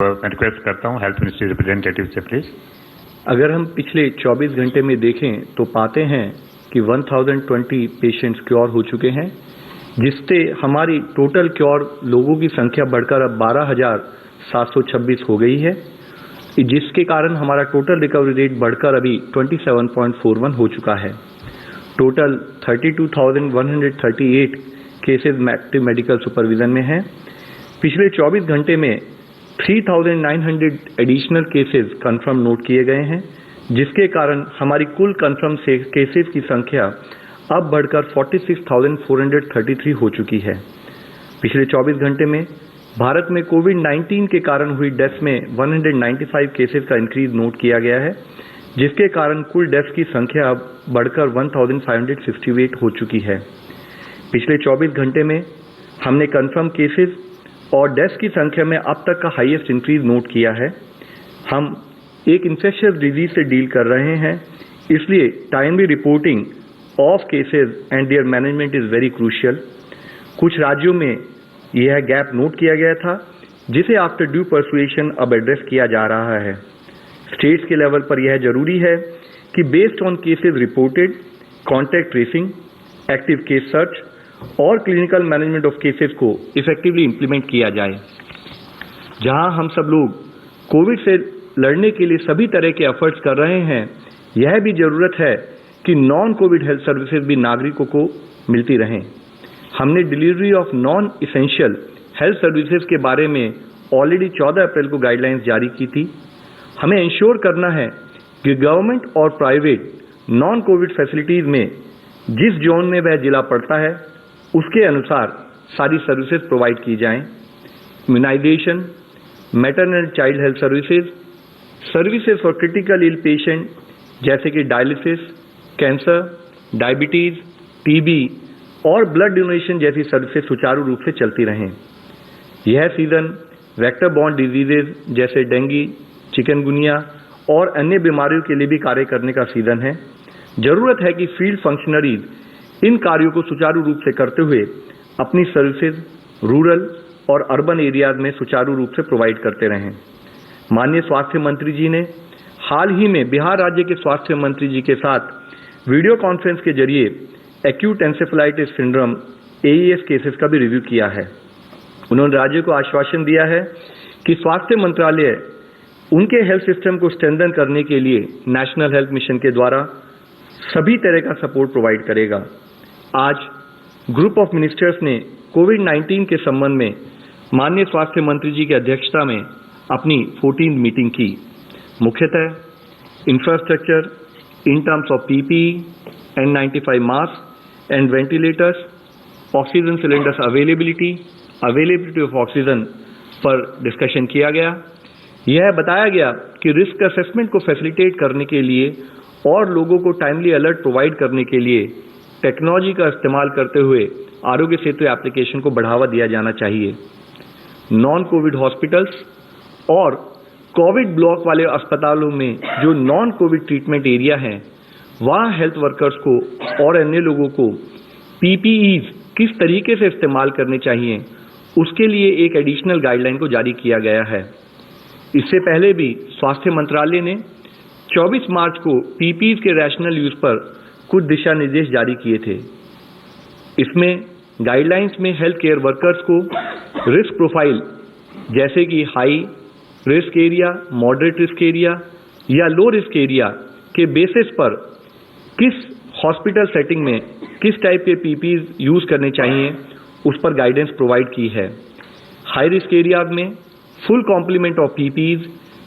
मैं रिक्वेस्ट करता हूँ हेल्थ मिनिस्ट्री रिप्रेजेंटेटिव से प्लीज। अगर हम पिछले 24 घंटे में देखें तो पाते हैं कि 1020 पेशेंट्स क्योर हो चुके हैं, जिससे हमारी टोटल क्योर लोगों की संख्या बढ़कर अब 12,726 हो गई है, जिसके कारण हमारा टोटल रिकवरी रेट बढ़कर अभी 27.41 हो चुका है। Total 32,138 cases active medical supervision में हैं। पिछले 24 घंटे में 3,900 एडिशनल केसेस कंफर्म नोट किए गए हैं, जिसके कारण हमारी कुल कंफर्म केसेस की संख्या अब बढ़कर 46,433 हो चुकी है। पिछले 24 घंटे में भारत में कोविड-19 के कारण हुई डेथ्स में 195 केसेस का इंक्रीज नोट किया गया है, जिसके कारण कुल डेथ्स की संख्या अब बढ़कर 1,568 हो चुकी है। पिछले 24 घंटे में हमने कंफर्म केसेस और डेथ्स की संख्या में अब तक का हाईएस्ट इंक्रीज नोट किया है। हम एक इन्फेक्शियस डिजीज से डील कर रहे हैं, इसलिए timely reporting of cases and there management is very crucial. कुछ राज्यों में यह गैप नोट किया गया था, जिसे आफ्टर ड्यू परसुएशन अब एड्रेस किया जा रहा है। स्टेट्स के लेवल पर यह जरूरी है कि based on cases reported, contact tracing, active case search और क्लिनिकल मैनेजमेंट ऑफ केसेस को इफेक्टिवली इंप्लीमेंट किया जाए। जहां हम सब लोग कोविड से लड़ने के लिए सभी तरह के एफर्ट्स कर रहे हैं, यह भी जरूरत है कि नॉन कोविड हेल्थ सर्विसेज भी नागरिकों को मिलती रहें। हमने delivery of non essential health services के बारे में ऑलरेडी 14 अप्रैल को गाइडलाइंस जारी की थी। हमें इंश्योर करना है कि गवर्नमेंट और प्राइवेट नॉन कोविड फैसिलिटीज में जिस जोन में वह जिला पड़ता है, उसके अनुसार सारी सर्विसेज प्रोवाइड की जाएं। Immunisation, maternal child health services, services for critical ill patient जैसे कि डायलिसिस, कैंसर, डायबिटीज, टीबी और ब्लड डोनेशन जैसी सर्विसेज सुचारू रूप से चलती रहें। यह सीजन वेक्टर बॉर्न डिजीजेज जैसे डेंगू, चिकनगुनिया और अन्य बीमारियों के लिए भी कार्य करने का सीजन है। जरूरत है कि फील्ड फंक्शनरीज इन कार्यों को सुचारू रूप से करते हुए अपनी सर्विसेज रूरल और अर्बन एरियाज में सुचारू रूप से प्रोवाइड करते रहें। माननीय स्वास्थ्य मंत्री जी ने हाल ही में बिहार राज्य के स्वास्थ्य मंत्री जी के साथ वीडियो कॉन्फ्रेंस के जरिए acute encephalitis syndrome AES cases का भी रिव्यू किया है। उन्होंने राज्य को आश्वासन दिया है कि स्वास्थ्य मंत्रालय उनके हेल्थ सिस्टम को स्ट्रेंथन करने के लिए नेशनल हेल्थ मिशन के द्वारा सभी तरह का सपोर्ट प्रोवाइड करेगा। आज ग्रुप ऑफ मिनिस्टर्स ने कोविड-19 के संबंध में माननीय स्वास्थ्य मंत्री जी की अध्यक्षता में अपनी 14th मीटिंग की। मुख्यतः infrastructure in terms of PPE, N95 mask and ventilators, oxygen cylinders availability of oxygen पर डिस्कशन किया गया। यह बताया गया कि रिस्क असेसमेंट को फैसिलिटेट करने के लिए और लोगों को टाइमली अलर्ट प्रोवाइड करने के लिए टेक्नोलॉजी का इस्तेमाल करते हुए आरोग्य सेतु एप्लीकेशन को बढ़ावा दिया जाना चाहिए। नॉन कोविड हॉस्पिटल्स और कोविड ब्लॉक वाले अस्पतालों में जो नॉन कोविड ट्रीटमेंट एरिया है, वहाँ हेल्थ वर्कर्स को और अन्य लोगों को PPEs किस तरीके से इस्तेमाल करने चाहिए, उसके लिए एक एडिशनल गाइडलाइन को जारी किया गया है। इससे पहले भी स्वास्थ्य मंत्रालय ने 24 मार्च को PPEs के रैशनल यूज पर कुछ दिशा निर्देश जारी किए थे। इसमें गाइडलाइंस में हेल्थ केयर वर्कर्स को रिस्क प्रोफाइल जैसे कि high risk area, moderate risk area या लो रिस्क एरिया के बेसिस पर किस हॉस्पिटल सेटिंग में किस टाइप के PPEs यूज करने चाहिए, उस पर गाइडेंस प्रोवाइड की है। हाई रिस्क एरियाज में फुल कॉम्प्लीमेंट ऑफ PPEs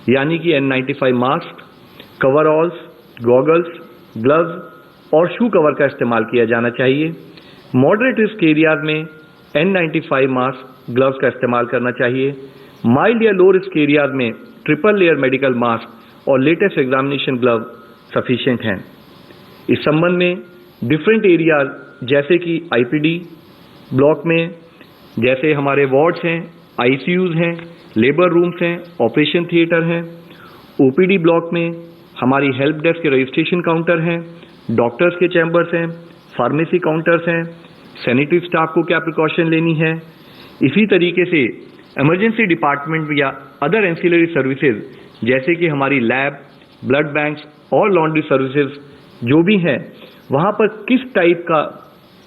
यानी कि N95 मास्क, कवरऑल्स, गॉगल्स, ग्लव्स और शू कवर का इस्तेमाल किया जाना चाहिए। मॉडरेट रिस्क एरियाज में N95 मास्क, ग्लव्स का इस्तेमाल करना चाहिए। माइल्ड या लो रिस्क एरियाज में ट्रिपल लेयर मेडिकल मास्क और लेटेस्ट एग्जामिनेशन ग्लव सफिशिएंट हैं। इस संबंध में डिफरेंट एरियाज जैसे कि IPD ब्लॉक में जैसे हमारे वार्ड्स हैं, ICUs हैं, लेबर रूम्स हैं, ऑपरेशन थिएटर हैं। OPD ब्लॉक में हमारी हेल्प डेस्क के रजिस्ट्रेशन काउंटर हैं, डॉक्टर्स के चैम्बर्स हैं, फार्मेसी काउंटर्स हैं, सैनिटरी स्टाफ को क्या प्रिकॉशन लेनी है। इसी तरीके से इमरजेंसी डिपार्टमेंट या अदर एंसिलरी सर्विसेज जैसे कि हमारी लैब, ब्लड बैंक्स और लॉन्ड्री सर्विसेज जो भी हैं, वहां पर किस टाइप का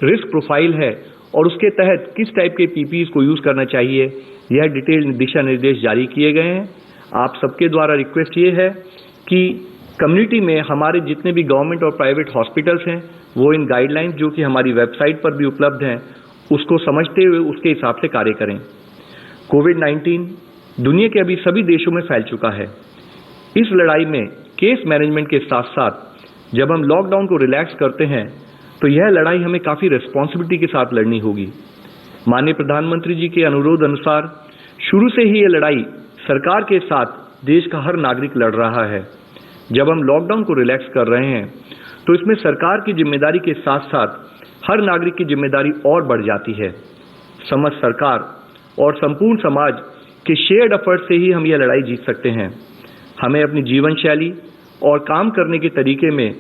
रिस्क प्रोफाइल है और उसके तहत किस टाइप के पीपीई को यूज करना चाहिए, यह डिटेल दिशा निर्देश जारी किए गए हैं। आप सबके द्वारा रिक्वेस्ट ये है कि कम्युनिटी में हमारे जितने भी गवर्नमेंट और प्राइवेट हॉस्पिटल्स हैं वो इन गाइडलाइंस जो कि हमारी वेबसाइट पर भी उपलब्ध हैं उसको समझते हुए उसके हिसाब से कार्य करें। कोविड-19 दुनिया के अभी सभी देशों में फैल चुका है। इस लड़ाई में केस मैनेजमेंट के साथ साथ जब हम लॉकडाउन को रिलैक्स करते हैं तो यह लड़ाई हमें काफी रिस्पॉन्सिबिलिटी के साथ लड़नी होगी। माननीय प्रधानमंत्री जी के अनुरोध अनुसार शुरू से ही यह लड़ाई सरकार के साथ देश का हर नागरिक लड़ रहा है। जब हम लॉकडाउन को रिलैक्स कर रहे हैं तो इसमें सरकार की जिम्मेदारी के साथ साथ हर नागरिक की जिम्मेदारी और बढ़ जाती है। समस्त सरकार और संपूर्ण समाज के शेयर्ड एफर्ट से ही हम यह लड़ाई जीत सकते हैं। हमें अपनी जीवन शैली और काम करने के तरीके में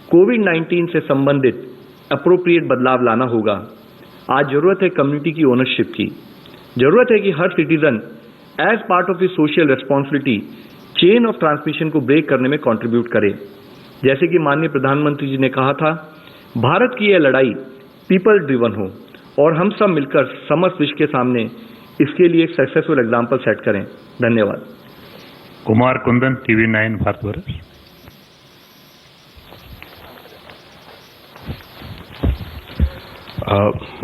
कोविड-19 से संबंधित अप्रोप्रिएट बदलाव लाना होगा। आज जरूरत है कम्युनिटी की ओनरशिप की। जरूरत है कि हर citizen as part of his social responsibility chain of transmission को ब्रेक करने में कंट्रीब्यूट करे। जैसे कि माननीय प्रधानमंत्री जी ने कहा था, भारत की यह लड़ाई पीपल ड्रिवन हो और हम सब मिलकर समस्त विश्व के सामने इसके लिए एक सक्सेसफुल एग्जाम्पल सेट करें। धन्यवाद। कुमार कुंदन, TV9 भारतवर्ष।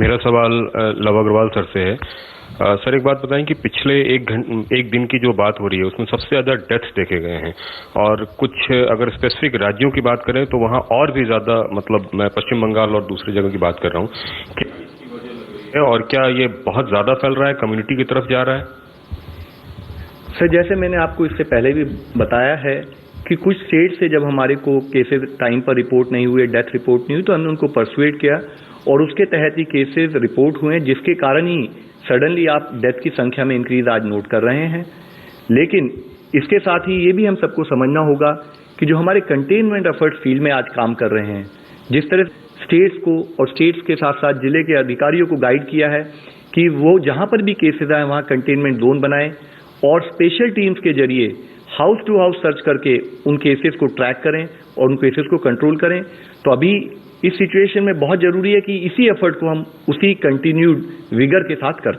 मेरा सवाल लव अग्रवाल सर से है। सर एक बात बताएं कि पिछले एक दिन की जो बात हो रही है उसमें सबसे ज्यादा डेथ्स देखे गए हैं और कुछ अगर स्पेसिफिक राज्यों की बात करें तो वहां और भी ज्यादा, मतलब मैं पश्चिम बंगाल और दूसरी जगह की बात कर रहा हूं, और क्या ये बहुत ज्यादा फैल रहा है, कम्युनिटी की तरफ जा रहा है? सर जैसे मैंने आपको इससे पहले भी बताया है कि कुछ स्टेट से जब हमारे को केसेस टाइम पर रिपोर्ट नहीं हुए, डेथ रिपोर्ट नहीं हुई, तो हमने उनको परसुएट किया और उसके तहत ही केसेस रिपोर्ट हुए, जिसके कारण ही सडनली आप डेथ की संख्या में इंक्रीज आज नोट कर रहे हैं। लेकिन इसके साथ ही ये भी हम सबको समझना होगा कि जो हमारे कंटेनमेंट एफर्ट्स फील्ड में आज काम कर रहे हैं, जिस तरह स्टेट्स को और स्टेट्स के साथ साथ जिले के अधिकारियों को गाइड किया है कि वो जहां पर भी केसेस आए वहां कंटेनमेंट जोन बनाएं और स्पेशल टीम्स के जरिए हाउस टू हाउस सर्च करके उन केसेस को ट्रैक करें और उन केसेस को कंट्रोल करें। तो अभी इस सिचुएशन में बहुत जरूरी है कि इसी एफर्ट को हम उसी कंटिन्यूड विगर के साथ करते